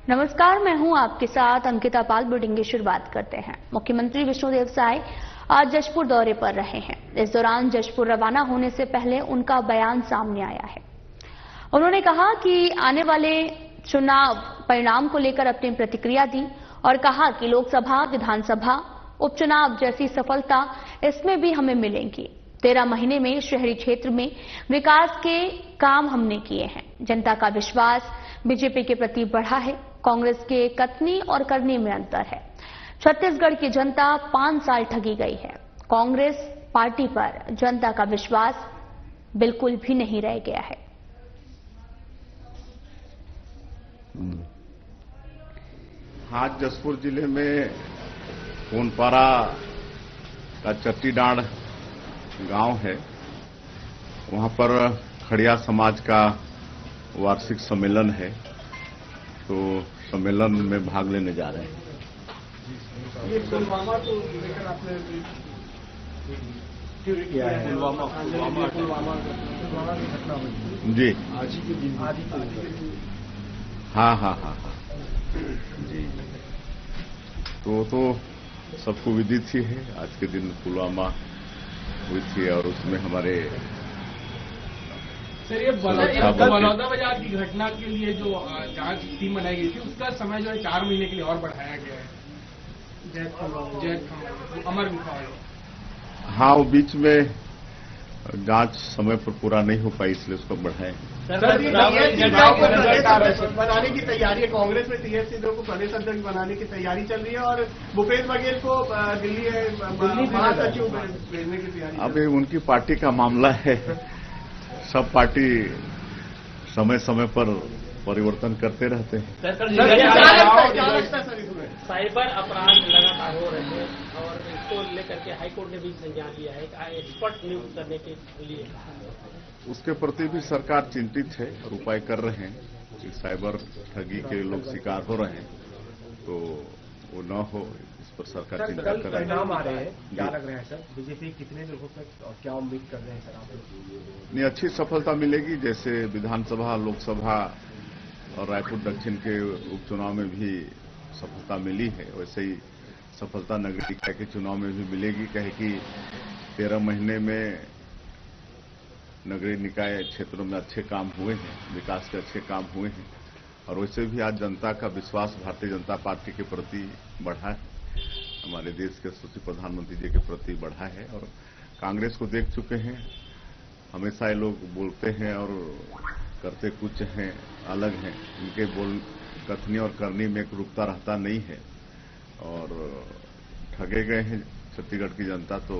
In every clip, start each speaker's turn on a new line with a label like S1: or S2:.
S1: नमस्कार, मैं हूं आपके साथ अंकिता पाल। बुलेटिन की शुरुआत करते हैं। मुख्यमंत्री विष्णुदेव साय आज जशपुर दौरे पर रहे हैं। इस दौरान जशपुर रवाना होने से पहले उनका बयान सामने आया है। उन्होंने कहा कि आने वाले चुनाव परिणाम को लेकर अपनी प्रतिक्रिया दी और कहा कि लोकसभा, विधानसभा, उपचुनाव जैसी सफलता इसमें भी हमें मिलेंगी। 13 महीने में शहरी क्षेत्र में विकास के काम हमने किए हैं। जनता का विश्वास बीजेपी के प्रति बढ़ा है। कांग्रेस के कथनी और करनी में अंतर है। छत्तीसगढ़ की जनता 5 साल ठगी गई है। कांग्रेस पार्टी पर जनता का विश्वास बिल्कुल भी नहीं रह गया है।
S2: आज जशपुर जिले में कोनपारा का चट्टीडांड गांव है। वहां पर खड़िया समाज का वार्षिक सम्मेलन है, तो सम्मेलन में भाग लेने जा रहे हैं।
S3: ये पुलवामा को लेकर आपने क्यों किया है? पुलवामा की घटना हुई
S2: जी,
S3: आज ही के दिन।
S2: हाँ जी। तो सबको विदित ही है। आज के दिन पुलवामा हुई थी और उसमें हमारे
S4: सर, ये बलौदा बाजार की घटना के लिए जो जांच टीम बनाई गई थी, उसका समय जो है 4 महीने के लिए और बढ़ाया गया है। अमर गुफा।
S2: हाँ, वो बीच में जांच समय पर पूरा नहीं हो पाई, इसलिए उसको बढ़ाए।
S3: बनाने की तैयारी है। कांग्रेस में टीएस सिद्धू को प्रदेश अध्यक्ष बनाने की तैयारी चल रही है और भूपेश बघेल को दिल्ली महासचिव भेजने की तैयारी।
S2: अब ये उनकी पार्टी का मामला है। सब पार्टी समय समय पर परिवर्तन करते रहते हैं।
S5: साइबर अपराध लगातार हो रहे हैं और इसको लेकर के हाईकोर्ट ने भी संज्ञान लिया है, एक्सपर्ट नियुक्त करने के लिए।
S2: उसके प्रति भी सरकार चिंतित है और उपाय कर रहे हैं कि साइबर ठगी के लोग शिकार हो रहे हैं, तो वो न हो, इस पर सरकार चिंता कर रही है।
S3: परिणाम आ रहे हैं, क्या लग रहा है सर? बीजेपी कितने लोगों तक और क्या उम्मीद कर रहे हैं सर आप लोग?
S2: नहीं, अच्छी सफलता मिलेगी। जैसे विधानसभा, लोकसभा और रायपुर दक्षिण के उपचुनाव में भी सफलता मिली है, वैसे ही सफलता नगरीय निकाय के चुनाव में भी मिलेगी। कहे कि 13 महीने में नगरीय निकाय क्षेत्रों में अच्छे काम हुए हैं, विकास के अच्छे काम हुए हैं और वैसे भी आज जनता का विश्वास भारतीय जनता पार्टी के प्रति बढ़ा है। हमारे देश के यशस्वी प्रधानमंत्री जी के प्रति बढ़ा है और कांग्रेस को देख चुके हैं। हमेशा ये लोग बोलते हैं और करते कुछ हैं, अलग हैं। इनके कथनी और करनी में एक रूपता रहता नहीं है और ठगे गए हैं छत्तीसगढ़ की जनता। तो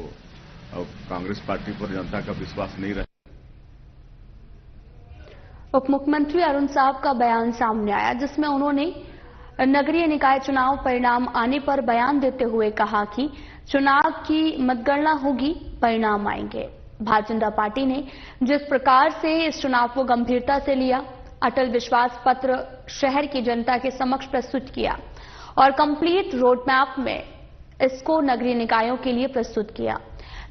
S2: अब कांग्रेस पार्टी पर जनता का विश्वास नहीं रहा।
S1: उप मुख्यमंत्री अरुण साव का बयान सामने आया, जिसमें उन्होंने नगरीय निकाय चुनाव परिणाम आने पर बयान देते हुए कहा कि चुनाव की मतगणना होगी, परिणाम आएंगे। भारतीय जनता पार्टी ने जिस प्रकार से इस चुनाव को गंभीरता से लिया, अटल विश्वास पत्र शहर की जनता के समक्ष प्रस्तुत किया और कंप्लीट रोड मैप में इसको नगरीय निकायों के लिए प्रस्तुत किया।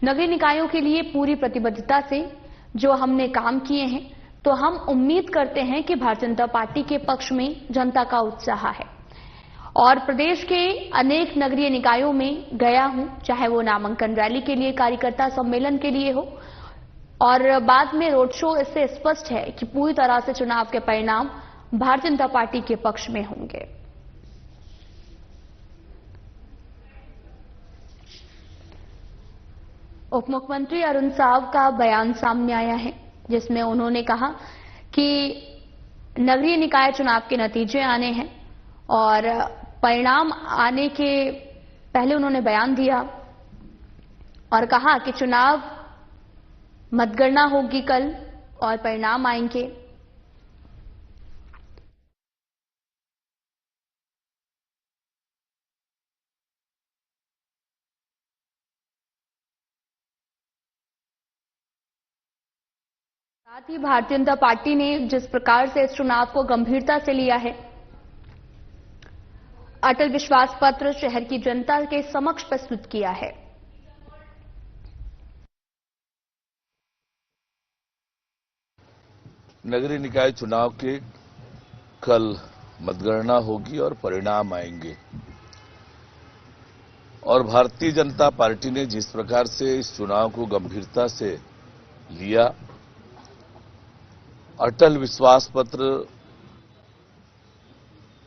S1: नगरीय निकायों के लिए पूरी प्रतिबद्धता से जो हमने काम किए हैं, तो हम उम्मीद करते हैं कि भारतीय जनता पार्टी के पक्ष में जनता का उत्साह है और प्रदेश के अनेक नगरीय निकायों में गया हूं, चाहे वो नामांकन रैली के लिए, कार्यकर्ता सम्मेलन के लिए हो और बाद में रोड शो। इससे स्पष्ट है कि पूरी तरह से चुनाव के परिणाम भारतीय जनता पार्टी के पक्ष में होंगे। उप मुख्यमंत्री अरुण साव का बयान सामने आया है, जिसमें उन्होंने कहा कि नगरीय निकाय चुनाव के नतीजे आने हैं और परिणाम आने के पहले उन्होंने बयान दिया और कहा कि चुनाव मतगणना होगी कल और परिणाम आएंगे। साथ ही भारतीय जनता पार्टी ने जिस प्रकार से इस चुनाव को गंभीरता से लिया है, अटल विश्वास पत्र शहर की जनता के समक्ष प्रस्तुत किया है।
S6: नगरीय निकाय चुनाव के कल मतगणना होगी और परिणाम आएंगे। और भारतीय जनता पार्टी ने जिस प्रकार से इस चुनाव को गंभीरता से लिया, अटल विश्वास पत्र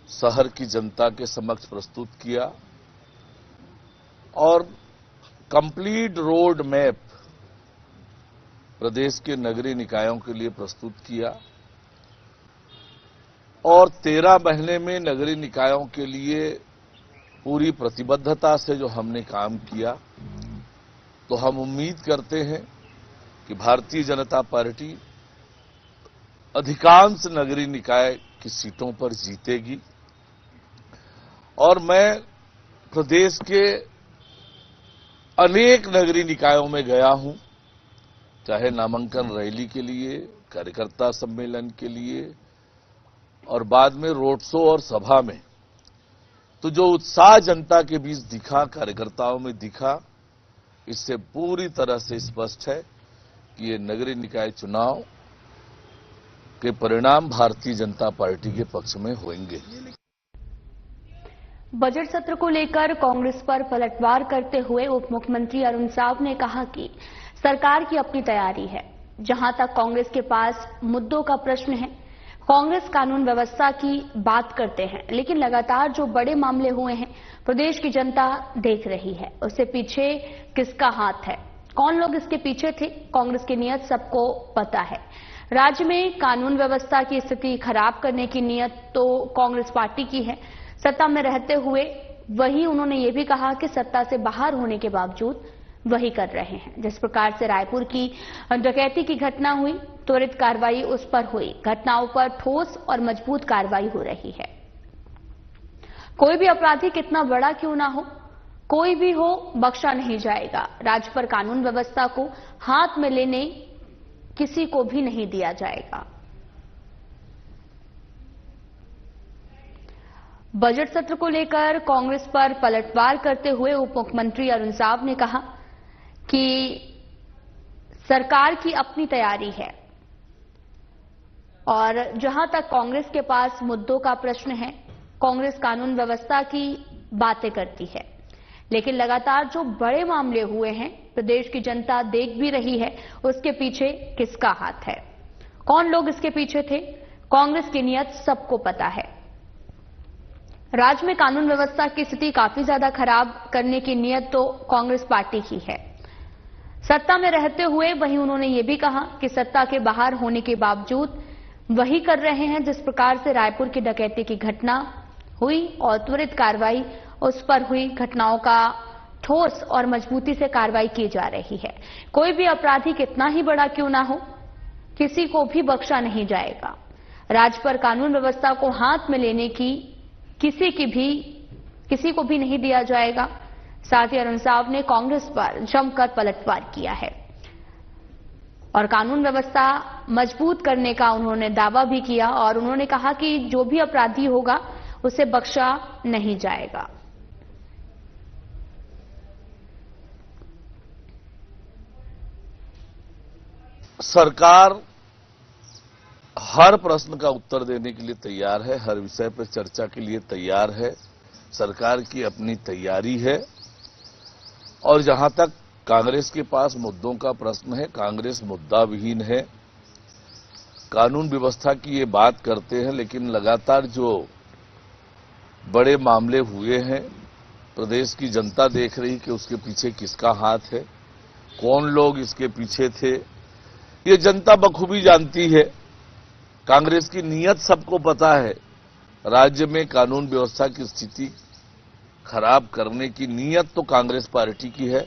S6: शहर की जनता के समक्ष प्रस्तुत किया और कंप्लीट रोड मैप प्रदेश के नगरीय निकायों के लिए प्रस्तुत किया और 13 महीने में नगरीय निकायों के लिए पूरी प्रतिबद्धता से जो हमने काम किया, तो हम उम्मीद करते हैं कि भारतीय जनता पार्टी अधिकांश नगरीय निकाय की सीटों पर जीतेगी। और मैं प्रदेश के अनेक नगरीय निकायों में गया हूं, चाहे नामांकन रैली के लिए, कार्यकर्ता सम्मेलन के लिए और बाद में रोड शो और सभा में, तो जो उत्साह जनता के बीच दिखा, कार्यकर्ताओं में दिखा, इससे पूरी तरह से स्पष्ट है कि ये नगरीय निकाय चुनाव के परिणाम भारतीय जनता पार्टी के पक्ष में होंगे।
S1: बजट सत्र को लेकर कांग्रेस पर पलटवार करते हुए उप मुख्यमंत्री अरुण साव ने कहा कि सरकार की अपनी तैयारी है। जहां तक कांग्रेस के पास मुद्दों का प्रश्न है, कांग्रेस कानून व्यवस्था की बात करते हैं, लेकिन लगातार जो बड़े मामले हुए हैं प्रदेश की जनता देख रही है। उससे पीछे किसका हाथ है, कौन लोग इसके पीछे थे, कांग्रेस की नीयत सबको पता है। राज्य में कानून व्यवस्था की स्थिति खराब करने की नीयत तो कांग्रेस पार्टी की है। सत्ता में रहते हुए वही उन्होंने ये भी कहा कि सत्ता से बाहर होने के बावजूद वही कर रहे हैं। जिस प्रकार से रायपुर की डकैती की घटना हुई, त्वरित कार्रवाई उस पर हुई, घटनाओं पर ठोस और मजबूत कार्रवाई हो रही है। कोई भी अपराधी कितना बड़ा क्यों ना हो, कोई भी हो, बख्शा नहीं जाएगा। राज्य पर कानून व्यवस्था को हाथ में लेने किसी को भी नहीं दिया जाएगा। बजट सत्र को लेकर कांग्रेस पर पलटवार करते हुए उप मुख्यमंत्री अरुण साव ने कहा कि सरकार की अपनी तैयारी है और जहां तक कांग्रेस के पास मुद्दों का प्रश्न है, कांग्रेस कानून व्यवस्था की बातें करती है, लेकिन लगातार जो बड़े मामले हुए हैं प्रदेश की जनता देख भी रही है। उसके पीछे किसका हाथ है, कौन लोग इसके पीछे थे, कांग्रेस की नीयत सबको पता है। राज्य में कानून व्यवस्था की स्थिति काफी ज्यादा खराब करने की नीयत तो कांग्रेस पार्टी की है। सत्ता में रहते हुए वहीं उन्होंने ये भी कहा कि सत्ता के बाहर होने के बावजूद वही कर रहे हैं। जिस प्रकार से रायपुर की डकैती की घटना हुई और त्वरित कार्रवाई उस पर हुई, घटनाओं का ठोस और मजबूती से कार्रवाई की जा रही है। कोई भी अपराधी कितना ही बड़ा क्यों ना हो, किसी को भी बख्शा नहीं जाएगा। राज्य पर कानून व्यवस्था को हाथ में लेने की किसी को भी नहीं दिया जाएगा। साथ ही अरुण साव ने कांग्रेस पर जमकर पलटवार किया है और कानून व्यवस्था मजबूत करने का उन्होंने दावा भी किया और उन्होंने कहा कि जो भी अपराधी होगा उसे बख्शा नहीं जाएगा।
S6: सरकार हर प्रश्न का उत्तर देने के लिए तैयार है, हर विषय पर चर्चा के लिए तैयार है। सरकार की अपनी तैयारी है और जहां तक कांग्रेस के पास मुद्दों का प्रश्न है, कांग्रेस मुद्दा विहीन है। कानून व्यवस्था की ये बात करते हैं, लेकिन लगातार जो बड़े मामले हुए हैं प्रदेश की जनता देख रही कि उसके पीछे किसका हाथ है, कौन लोग इसके पीछे थे, ये जनता बखूबी जानती है। कांग्रेस की नीयत सबको पता है। राज्य में कानून व्यवस्था की स्थिति खराब करने की नीयत तो कांग्रेस पार्टी की है।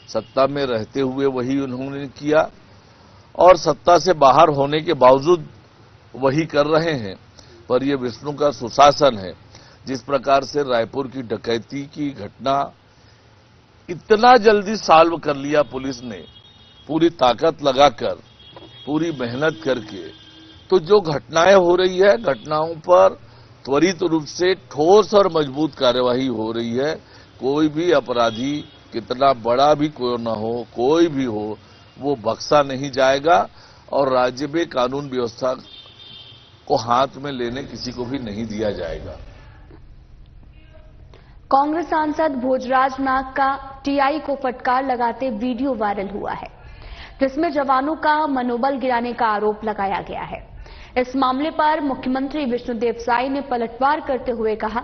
S6: सत्ता में रहते हुए वही उन्होंने किया और सत्ता से बाहर होने के बावजूद वही कर रहे हैं। पर यह विष्णु का सुशासन है। जिस प्रकार से रायपुर की डकैती की घटना इतना जल्दी सॉल्व कर लिया पुलिस ने, पूरी ताकत लगाकर, पूरी मेहनत करके, तो जो घटनाएं हो रही है, घटनाओं पर त्वरित रूप से ठोस और मजबूत कार्यवाही हो रही है। कोई भी अपराधी कितना बड़ा भी कोई न हो, कोई भी हो, वो बख्शा नहीं जाएगा और राज्य में कानून व्यवस्था को हाथ में लेने किसी को भी नहीं दिया जाएगा।
S1: कांग्रेस सांसद भोजराज नाग का टीआई को फटकार लगाते वीडियो वायरल हुआ है, जिसमें जवानों का मनोबल गिराने का आरोप लगाया गया है। इस मामले पर मुख्यमंत्री विष्णुदेव साय ने पलटवार करते हुए कहा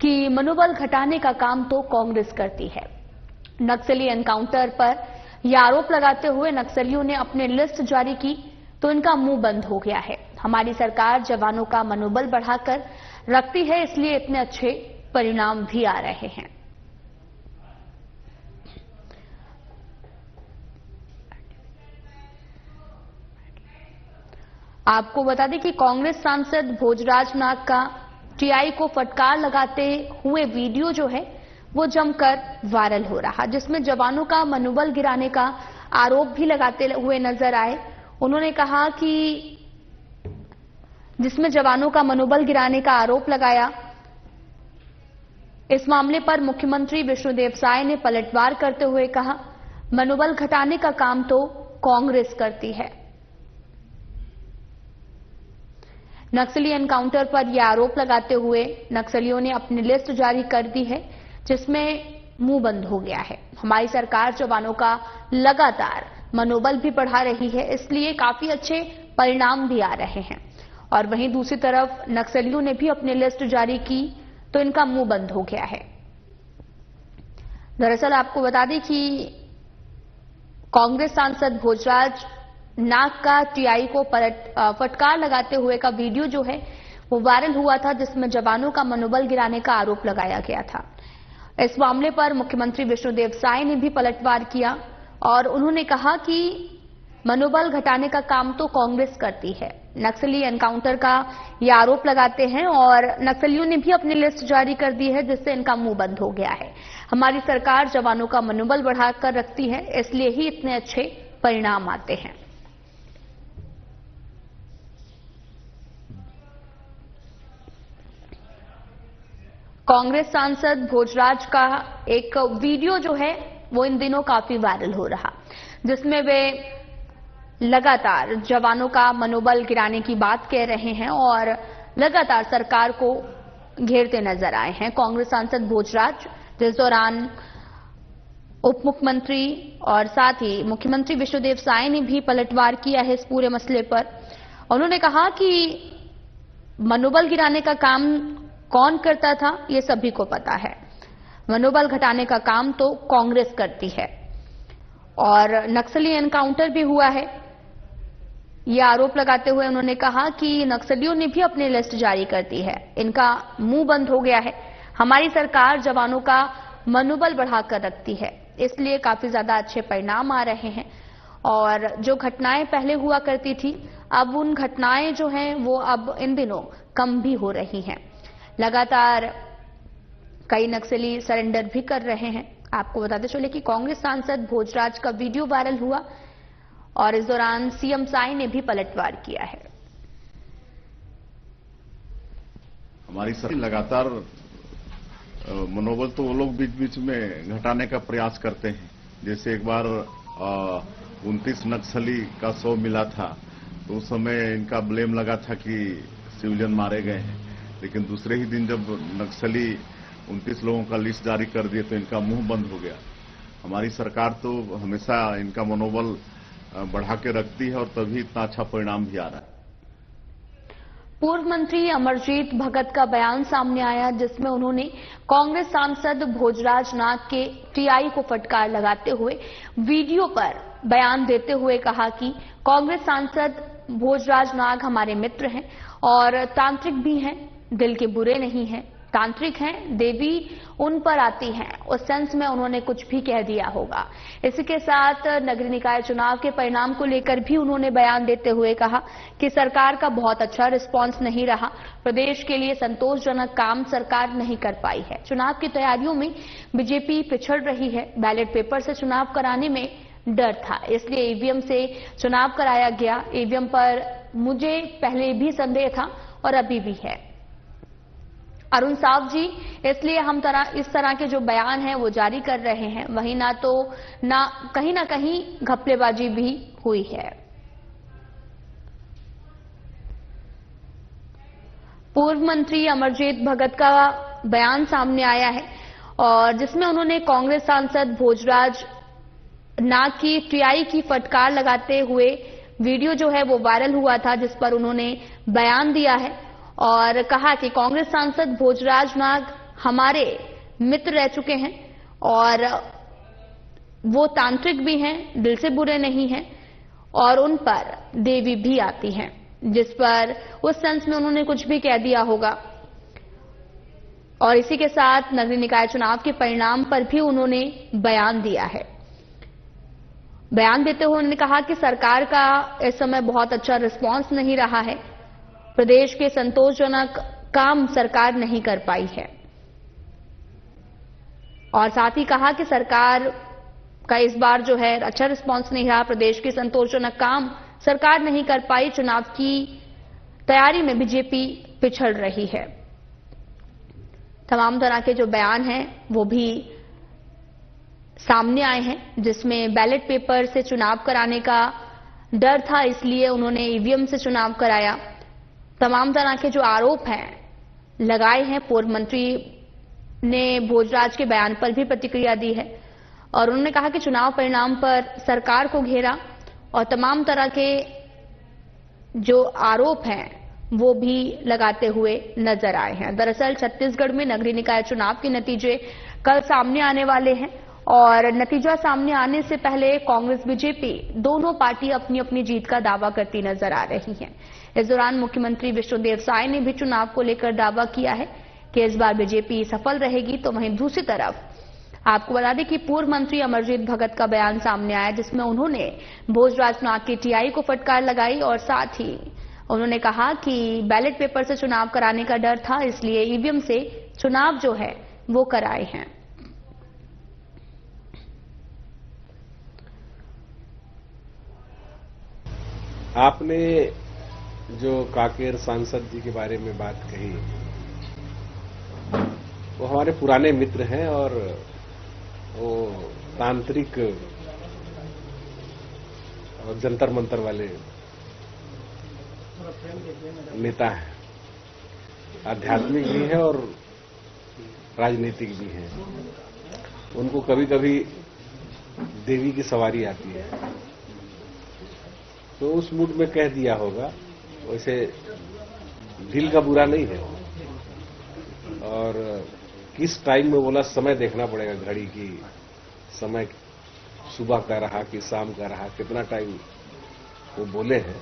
S1: कि मनोबल घटाने का काम तो कांग्रेस करती है। नक्सली एनकाउंटर पर यह आरोप लगाते हुए नक्सलियों ने अपनी लिस्ट जारी की तो इनका मुंह बंद हो गया है। हमारी सरकार जवानों का मनोबल बढ़ाकर रखती है, इसलिए इतने अच्छे परिणाम भी आ रहे हैं। आपको बता दें कि कांग्रेस सांसद भोजराज नाग का टीआई को फटकार लगाते हुए वीडियो जो है वो जमकर वायरल हो रहा, जिसमें जवानों का मनोबल गिराने का आरोप भी लगाते हुए नजर आए। उन्होंने कहा कि जिसमें जवानों का मनोबल गिराने का आरोप लगाया। इस मामले पर मुख्यमंत्री विष्णुदेव साय ने पलटवार करते हुए कहा, मनोबल घटाने का काम तो कांग्रेस करती है। नक्सली एनकाउंटर पर यह आरोप लगाते हुए नक्सलियों ने अपनी लिस्ट जारी कर दी है, जिसमें मुंह बंद हो गया है। हमारी सरकार जवानों का लगातार मनोबल भी बढ़ा रही है, इसलिए काफी अच्छे परिणाम भी आ रहे हैं। और वहीं दूसरी तरफ नक्सलियों ने भी अपनी लिस्ट जारी की तो इनका मुंह बंद हो गया है। दरअसल आपको बता दें कि कांग्रेस सांसद भोजराज नाग का टीआई को फटकार लगाते हुए का वीडियो जो है वो वायरल हुआ था, जिसमें जवानों का मनोबल गिराने का आरोप लगाया गया था। इस मामले पर मुख्यमंत्री विष्णुदेव साय ने भी पलटवार किया और उन्होंने कहा कि मनोबल घटाने का काम तो कांग्रेस करती है। नक्सली एनकाउंटर का ये आरोप लगाते हैं और नक्सलियों ने भी अपनी लिस्ट जारी कर दी है, जिससे इनका मुंह बंद हो गया है। हमारी सरकार जवानों का मनोबल बढ़ाकर रखती है, इसलिए ही इतने अच्छे परिणाम आते हैं। कांग्रेस सांसद भोजराज का एक वीडियो जो है वो इन दिनों काफी वायरल हो रहा, जिसमें वे लगातार जवानों का मनोबल गिराने की बात कह रहे हैं और लगातार सरकार को घेरते नजर आए हैं। कांग्रेस सांसद भोजराज, जिस दौरान उप मुख्यमंत्री और साथ ही मुख्यमंत्री विष्णुदेव साय ने भी पलटवार किया है इस पूरे मसले पर। उन्होंने कहा कि मनोबल गिराने का काम कौन करता था ये सभी को पता है, मनोबल घटाने का काम तो कांग्रेस करती है। और नक्सली एनकाउंटर भी हुआ है, ये आरोप लगाते हुए उन्होंने कहा कि नक्सलियों ने भी अपनी लिस्ट जारी कर दी है, इनका मुंह बंद हो गया है। हमारी सरकार जवानों का मनोबल बढ़ाकर रखती है, इसलिए काफी ज्यादा अच्छे परिणाम आ रहे हैं। और जो घटनाएं पहले हुआ करती थी, अब उन घटनाएं जो हैं वो अब इन दिनों कम भी हो रही हैं। लगातार कई नक्सली सरेंडर भी कर रहे हैं। आपको बताते चले कि कांग्रेस सांसद भोजराज का वीडियो वायरल हुआ और इस दौरान सीएम साय ने भी पलटवार किया है।
S2: हमारी सरकार लगातार मनोबल तो वो लोग बीच बीच में घटाने का प्रयास करते हैं। जैसे एक बार 29 नक्सली का 100 मिला था, तो उस समय इनका ब्लेम लगा था कि सिविलियन मारे गए हैं, लेकिन दूसरे ही दिन जब नक्सली 29 लोगों का लिस्ट जारी कर दिए तो इनका मुंह बंद हो गया। हमारी सरकार तो हमेशा इनका मनोबल बढ़ा के रखती है और तभी इतना अच्छा परिणाम भी आ रहा है।
S1: पूर्व मंत्री अमरजीत भगत का बयान सामने आया, जिसमें उन्होंने कांग्रेस सांसद भोजराज नाग के टीआई को फटकार लगाते हुए वीडियो पर बयान देते हुए कहा कि कांग्रेस सांसद भोजराज नाग हमारे मित्र हैं और तांत्रिक भी हैं, दिल के बुरे नहीं हैं, तांत्रिक हैं, देवी उन पर आती हैं, उस सेंस में उन्होंने कुछ भी कह दिया होगा। इसी के साथ नगरीय निकाय चुनाव के परिणाम को लेकर भी उन्होंने बयान देते हुए कहा कि सरकार का बहुत अच्छा रिस्पांस नहीं रहा, प्रदेश के लिए संतोषजनक काम सरकार नहीं कर पाई है। चुनाव की तैयारियों में बीजेपी पिछड़ रही है, बैलेट पेपर से चुनाव कराने में डर था, इसलिए ईवीएम से चुनाव कराया गया। ईवीएम पर मुझे पहले भी संदेह था और अभी भी है। अरुण साव जी, इसलिए हम इस तरह के जो बयान हैं वो जारी कर रहे हैं, वहीं ना कहीं घपलेबाजी भी हुई है। पूर्व मंत्री अमरजीत भगत का बयान सामने आया है और जिसमें उन्होंने कांग्रेस सांसद भोजराज नाग की टीआई की फटकार लगाते हुए वीडियो जो है वो वायरल हुआ था, जिस पर उन्होंने बयान दिया है और कहा कि कांग्रेस सांसद भोजराज नाग हमारे मित्र रह चुके हैं और वो तांत्रिक भी हैं, दिल से बुरे नहीं हैं और उन पर देवी भी आती हैं, जिस पर उस सेंस में उन्होंने कुछ भी कह दिया होगा। और इसी के साथ नगरीय निकाय चुनाव के परिणाम पर भी उन्होंने बयान दिया है। बयान देते हुए उन्होंने कहा कि सरकार का इस समय बहुत अच्छा रिस्पांस नहीं रहा है, प्रदेश के संतोषजनक काम सरकार नहीं कर पाई है और साथ ही कहा कि सरकार का इस बार जो है अच्छा रिस्पांस नहीं रहा, प्रदेश के संतोषजनक काम सरकार नहीं कर पाई, चुनाव की तैयारी में बीजेपी पिछड़ रही है। तमाम तरह के जो बयान हैं वो भी सामने आए हैं, जिसमें बैलेट पेपर से चुनाव कराने का डर था, इसलिए उन्होंने ईवीएम से चुनाव कराया। तमाम तरह के जो आरोप हैं लगाए हैं, पूर्व मंत्री ने भोजराज के बयान पर भी प्रतिक्रिया दी है और उन्होंने कहा कि चुनाव परिणाम पर सरकार को घेरा और तमाम तरह के जो आरोप हैं वो भी लगाते हुए नजर आए हैं। दरअसल छत्तीसगढ़ में नगरीय निकाय चुनाव के नतीजे कल सामने आने वाले हैं और नतीजा सामने आने से पहले कांग्रेस बीजेपी दोनों पार्टी अपनी अपनी जीत का दावा करती नजर आ रही हैं। इस दौरान मुख्यमंत्री विष्णुदेव साय ने भी चुनाव को लेकर दावा किया है कि इस बार बीजेपी सफल रहेगी। तो वहीं दूसरी तरफ आपको बता दें कि पूर्व मंत्री अमरजीत भगत का बयान सामने आया, जिसमें उन्होंने भोजराज नाग की टीआई को फटकार लगाई और साथ ही उन्होंने कहा कि बैलेट पेपर से चुनाव कराने का डर था, इसलिए ईवीएम से चुनाव जो है वो कराए हैं।
S7: आपने जो काकेर सांसद जी के बारे में बात कही, वो हमारे पुराने मित्र हैं और वो तांत्रिक और जंतर मंतर वाले नेता हैं, आध्यात्मिक भी हैं और राजनीतिक भी हैं। उनको कभी कभी देवी की सवारी आती है, तो उस मूड में कह दिया होगा। वैसे दिल का बुरा नहीं है और किस टाइम में बोला, समय देखना पड़ेगा घड़ी की, समय सुबह का रहा कि शाम का रहा, कितना टाइम वो बोले हैं,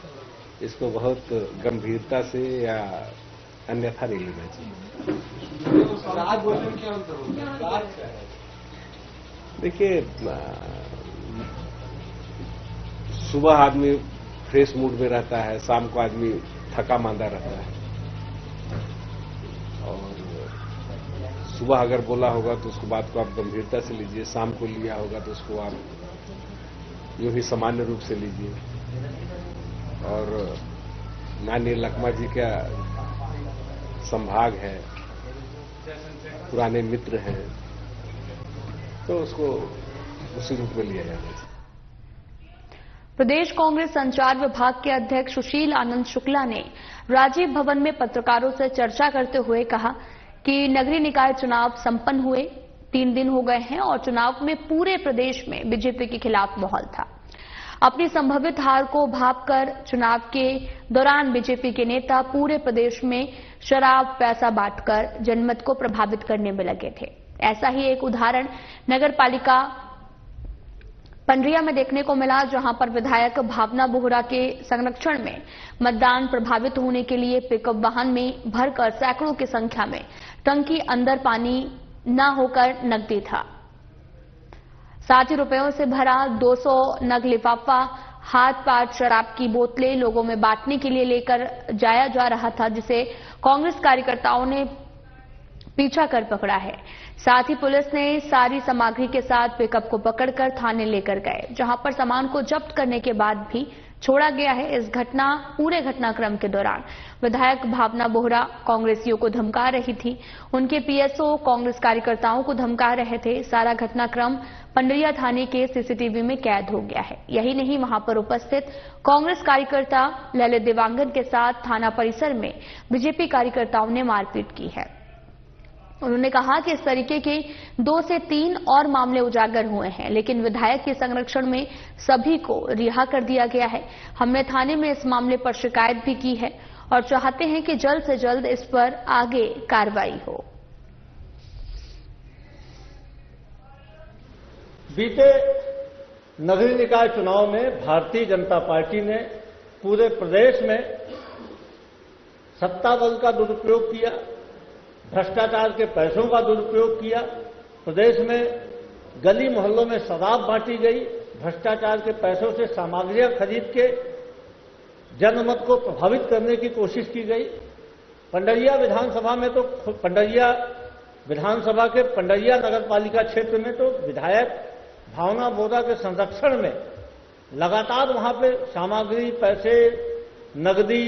S7: इसको बहुत गंभीरता से या अन्यथा नहीं लेना चाहिए। देखिए, सुबह आदमी फ्रेश मूड में रहता है, शाम को आदमी थका मांदा रहता है और सुबह अगर बोला होगा तो उसको बात को आप गंभीरता से लीजिए, शाम को लिया होगा तो उसको आप यूं ही सामान्य रूप से लीजिए। और माननीय लखमा जी का संभाग है, पुराने मित्र हैं, तो उसको उसी रूप में लिया जाना चाहिए।
S1: प्रदेश कांग्रेस संचार विभाग के अध्यक्ष सुशील आनंद शुक्ला ने राजीव भवन में पत्रकारों से चर्चा करते हुए कहा कि नगरीय निकाय चुनाव संपन्न हुए 3 दिन हो गए हैं और चुनाव में पूरे प्रदेश में बीजेपी के खिलाफ माहौल था। अपनी संभावित हार को भांपकर चुनाव के दौरान बीजेपी के नेता पूरे प्रदेश में शराब पैसा बांटकर जनमत को प्रभावित करने में लगे थे। ऐसा ही एक उदाहरण नगर पालिका पंडरिया में देखने को मिला, जहां पर विधायक भावना बोहरा के संरक्षण में मतदान प्रभावित होने के लिए पिकअप वाहन में भरकर सैकड़ों की संख्या में टंकी अंदर पानी न होकर नकदी था, साथ ही रुपयों से भरा 200 नग लिफाफा हाथ पाट शराब की बोतलें लोगों में बांटने के लिए लेकर जाया जा रहा था, जिसे कांग्रेस कार्यकर्ताओं ने पीछा कर पकड़ा है। साथ ही पुलिस ने सारी सामग्री के साथ पिकअप को पकड़कर थाने लेकर गए, जहां पर सामान को जब्त करने के बाद भी छोड़ा गया है। इस पूरे घटनाक्रम के दौरान विधायक भावना बोहरा कांग्रेसियों को धमका रही थी, उनके पीएसओ कांग्रेस कार्यकर्ताओं को धमका रहे थे। सारा घटनाक्रम पंडरिया थाने के सीसीटीवी में कैद हो गया है। यही नहीं, वहां पर उपस्थित कांग्रेस कार्यकर्ता ललित देवांगन के साथ थाना परिसर में बीजेपी कार्यकर्ताओं ने मारपीट की है। उन्होंने कहा कि इस तरीके के 2 से 3 और मामले उजागर हुए हैं, लेकिन विधायक के संरक्षण में सभी को रिहा कर दिया गया है। हमने थाने में इस मामले पर शिकायत भी की है और चाहते हैं कि जल्द से जल्द इस पर आगे कार्रवाई हो।
S8: बीते नगरीय निकाय चुनाव में भारतीय जनता पार्टी ने पूरे प्रदेश में सत्ता बल का दुरुपयोग किया, भ्रष्टाचार के पैसों का दुरुपयोग किया। प्रदेश में गली मोहल्लों में शराब बांटी गई, भ्रष्टाचार के पैसों से सामग्रियां खरीद के जनमत को प्रभावित करने की कोशिश की गई। पंडरिया विधानसभा में तो पंडरिया विधानसभा के पंडरिया नगरपालिका क्षेत्र में तो विधायक भावना बोहरा के संरक्षण में लगातार वहां पे सामग्री, पैसे, नकदी,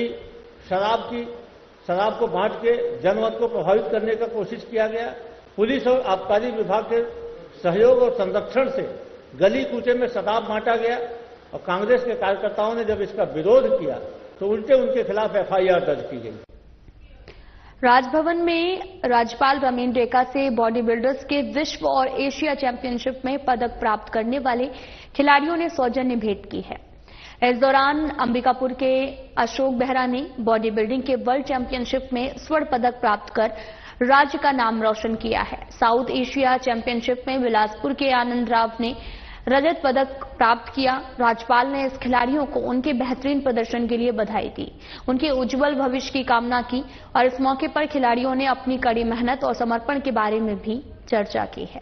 S8: शराब को बांट के जनमत को प्रभावित करने का कोशिश किया गया। पुलिस और आबकारी विभाग के सहयोग और संरक्षण से गली कूचे में शराब बांटा गया और कांग्रेस के कार्यकर्ताओं ने जब इसका विरोध किया तो उल्टे उनके खिलाफ एफआईआर दर्ज की गई।
S1: राजभवन में राज्यपाल रमीन डेका से बॉडी बिल्डर्स के विश्व और एशिया चैंपियनशिप में पदक प्राप्त करने वाले खिलाड़ियों ने सौजन्य भेंट की है। इस दौरान अंबिकापुर के अशोक बेहरा ने बॉडी बिल्डिंग के वर्ल्ड चैंपियनशिप में स्वर्ण पदक प्राप्त कर राज्य का नाम रोशन किया है। साउथ एशिया चैंपियनशिप में बिलासपुर के आनंद राव ने रजत पदक प्राप्त किया। राज्यपाल ने इस खिलाड़ियों को उनके बेहतरीन प्रदर्शन के लिए बधाई दी, उनके उज्जवल भविष्य की कामना की और इस मौके पर खिलाड़ियों ने अपनी कड़ी मेहनत और समर्पण के बारे में भी चर्चा की है।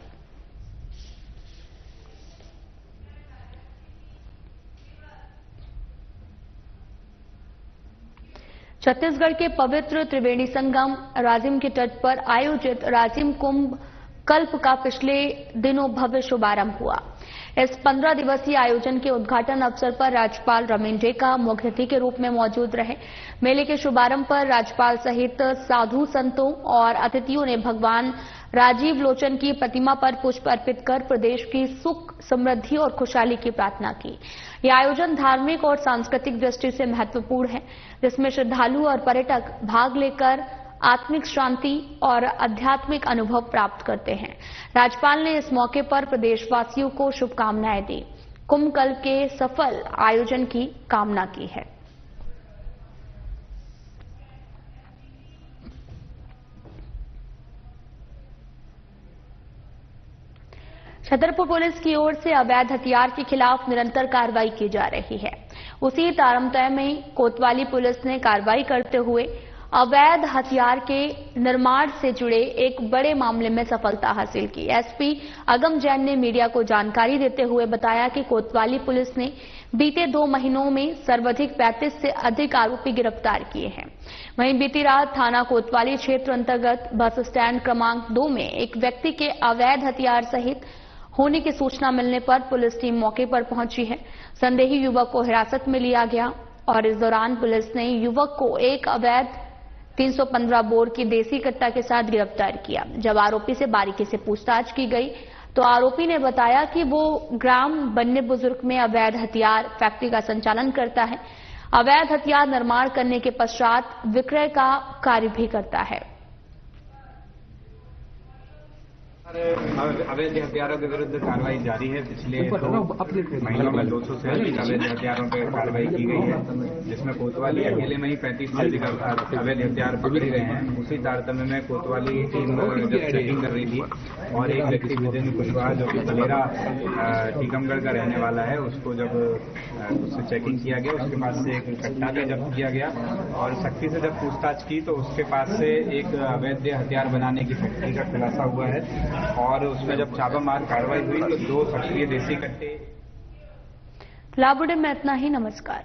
S1: छत्तीसगढ़ के पवित्र त्रिवेणी संगम राजिम के तट पर आयोजित राजिम कुंभ कल्प का पिछले दिनों भव्य शुभारंभ हुआ। इस 15 दिवसीय आयोजन के उद्घाटन अवसर पर राज्यपाल रमीन डेका मुख्य अतिथि के रूप में मौजूद रहे। मेले के शुभारंभ पर राज्यपाल सहित साधु संतों और अतिथियों ने भगवान राजीव लोचन की प्रतिमा पर पुष्प अर्पित कर प्रदेश की सुख, समृद्धि और खुशहाली की प्रार्थना की। यह आयोजन धार्मिक और सांस्कृतिक दृष्टि से महत्वपूर्ण है, जिसमें श्रद्धालु और पर्यटक भाग लेकर आत्मिक शांति और आध्यात्मिक अनुभव प्राप्त करते हैं। राज्यपाल ने इस मौके पर प्रदेशवासियों को शुभकामनाएं दी, कुंभ कल्प के सफल आयोजन की कामना की है। छतरपुर पुलिस की ओर से अवैध हथियार के खिलाफ निरंतर कार्रवाई की जा रही है। उसी तारमतय में कोतवाली पुलिस ने कार्रवाई करते हुए अवैध हथियार के निर्माण से जुड़े एक बड़े मामले में सफलता हासिल की। एसपी अगम जैन ने मीडिया को जानकारी देते हुए बताया कि कोतवाली पुलिस ने बीते 2 महीनों में सर्वाधिक 35 से अधिक आरोपी गिरफ्तार किए हैं। वहीं बीती रात थाना कोतवाली क्षेत्र अंतर्गत बस स्टैंड क्रमांक 2 में एक व्यक्ति के अवैध हथियार सहित होने की सूचना मिलने पर पुलिस टीम मौके पर पहुंची है। संदेही युवक को हिरासत में लिया गया और इस दौरान पुलिस ने युवक को एक अवैध 315 बोर की देसी कट्टा के साथ गिरफ्तार किया। जब आरोपी से बारीकी से पूछताछ की गई तो आरोपी ने बताया कि वो ग्राम बन्ने बुजुर्ग में अवैध हथियार फैक्ट्री का संचालन करता है। अवैध हथियार निर्माण करने के पश्चात विक्रय का कार्य भी करता है।
S9: अवैध हथियारों के विरुद्ध कार्रवाई जारी है। पिछले 2 महीनों में 200 से अधिक अवैध हथियारों पर कार्रवाई की गई है, जिसमें कोतवाली अकेले में ही 35 से अधिक अवैध हथियार पकड़े गए हैं। उसी तारतम्य में कोतवाली टीम जब चेकिंग कर रही थी और एक व्यक्ति विजेंद्र कुशवाहा जो कि बलेरा टीकमगढ़ का रहने वाला है, उसको जब उससे चेकिंग किया गया, उसके पास से एक कट्टा भी जब्त किया गया और सख्ती से जब पूछताछ की तो उसके पास से एक अवैध हथियार बनाने की फैक्ट्री का खुलासा हुआ है और उसमें जब छापामार कार्रवाई हुई तो 2 सक्रिय देसी कट्टे।
S1: लाबुडे में इतना ही। नमस्कार।